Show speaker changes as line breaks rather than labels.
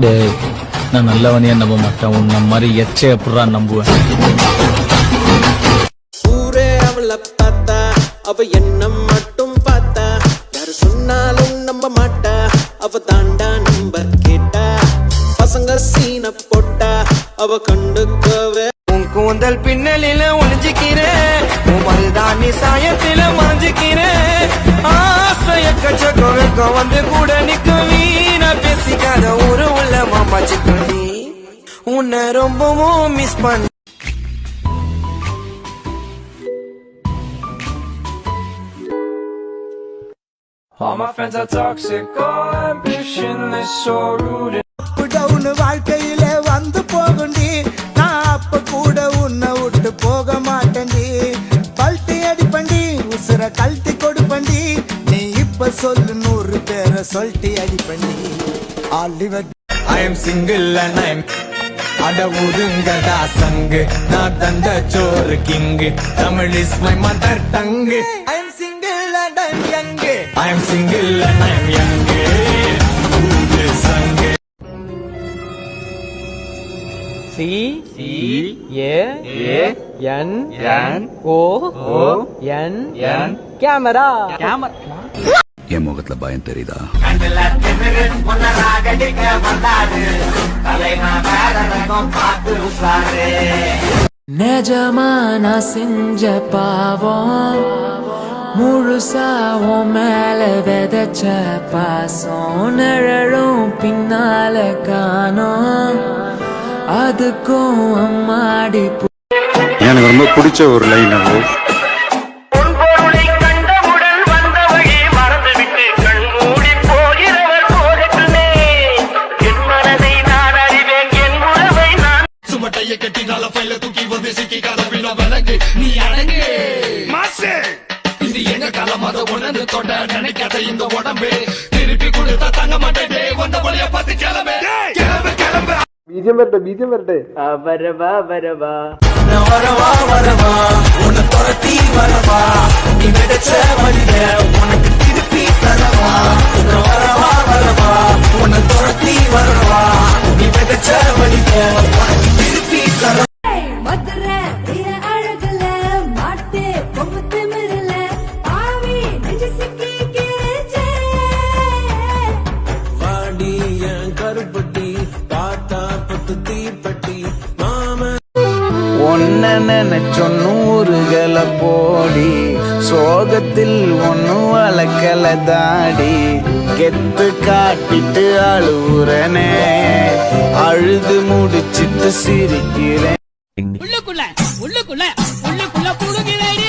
டேய், நான் நல்லவனையே நம்ப மாட்டேன். உன்ன மாதிரி எச்சை எப்படா நம்புவேன்?
ஊரே அவளை பார்த்தா, அவ என்ன மட்டும் பார்த்தா, யாரு சொன்னாலும் நம்ப மாட்டா, அவ தாண்டா நம்பர் கேட்டா, பசங்க சீன போட்டா, அவ கண்டுக்கவே. உன் கூந்தல் பின்னலில ஒளிஞ்சுக்கிறேன், உன் மருதாணி சாயத்தில மறைஞ்சுக்கிறேன், ஆசைய கச்சக்கம் வெக்கம் வந்து கூட நிக்க வீணா பேசிக்காத ஊரு உள்ள மாமாச்சுக்கு நீ உன்னை ரொம்பவும் மிஸ் பண்ண.
All my friends are toxic, all ambitionless, so rude.
Town வாழ்க்கையில வந்து போகுண்டி, நான் அப்ப கூட உன்னை விட்டு போக மாட்டேன்டி. பல்ட்டி அடிப்பண்டி, உசுர கழட்டி கொடுப்பண்டி, நீ இப்ப சொல்லு 100 பேரை சொல்லிட்டு அடிப்பண்டி. Oliver
I am single and I'm அட ஊதுங்கடா சங்கு, நான் தந்த சோறு king, Tamil is my mother tongue. I am single and I'm young, I am single and I'm young. ஊது சங்கு.
C A N O N camera.
என் முகத்துல பயம் தெரியுதா?
நிஜமா நான் செஞ்ச பாவம் முழுசா உன் மேல விதைச்ச பாசம், நிழலும் பின்னால காணோம், அதுக்கும் அம்மாடி.
எனக்கு ரொம்ப பிடிச்ச ஒரு லைன் அது.
நீ அடங்கு மாசு, இது எங்க காலமாத உணர்ந்து தொட நினைக்காத இந்த உடம்பு, திருப்பி கொடுத்தா தங்க மாட்டேன், வந்த வழிய பார்த்து கிளம்பு கிளம்பு கிளம்பு.
பீஜம் வரட்டு
வரவா வரவா
வரவா வரவா உன்னை துரத்தி வரவா, நீ விதைச்ச வழிய உனக்கு திருப்பி தரவா. வரவா வரவா உன்னை துரத்தி வரவா, நீ விதைச்ச வழிய உனக்கு திருப்பி தரவா. கருப்பட்டி பார்த்தா பத்து தீப்பட்டி மாம.
ஒன்ன நினைச்சொ 100 போடி, சோகத்தில் ஒன்னும் வளர்க்கல தாடி, கெத்து காட்டிட்டு அழுவுறனே, அழுது முடிச்சிட்டு சிரிக்கிறேன்.
உள்ளுக்குள்ள உள்ளுக்குள்ள உள்ளுக்குள்ள புடுகிறேன்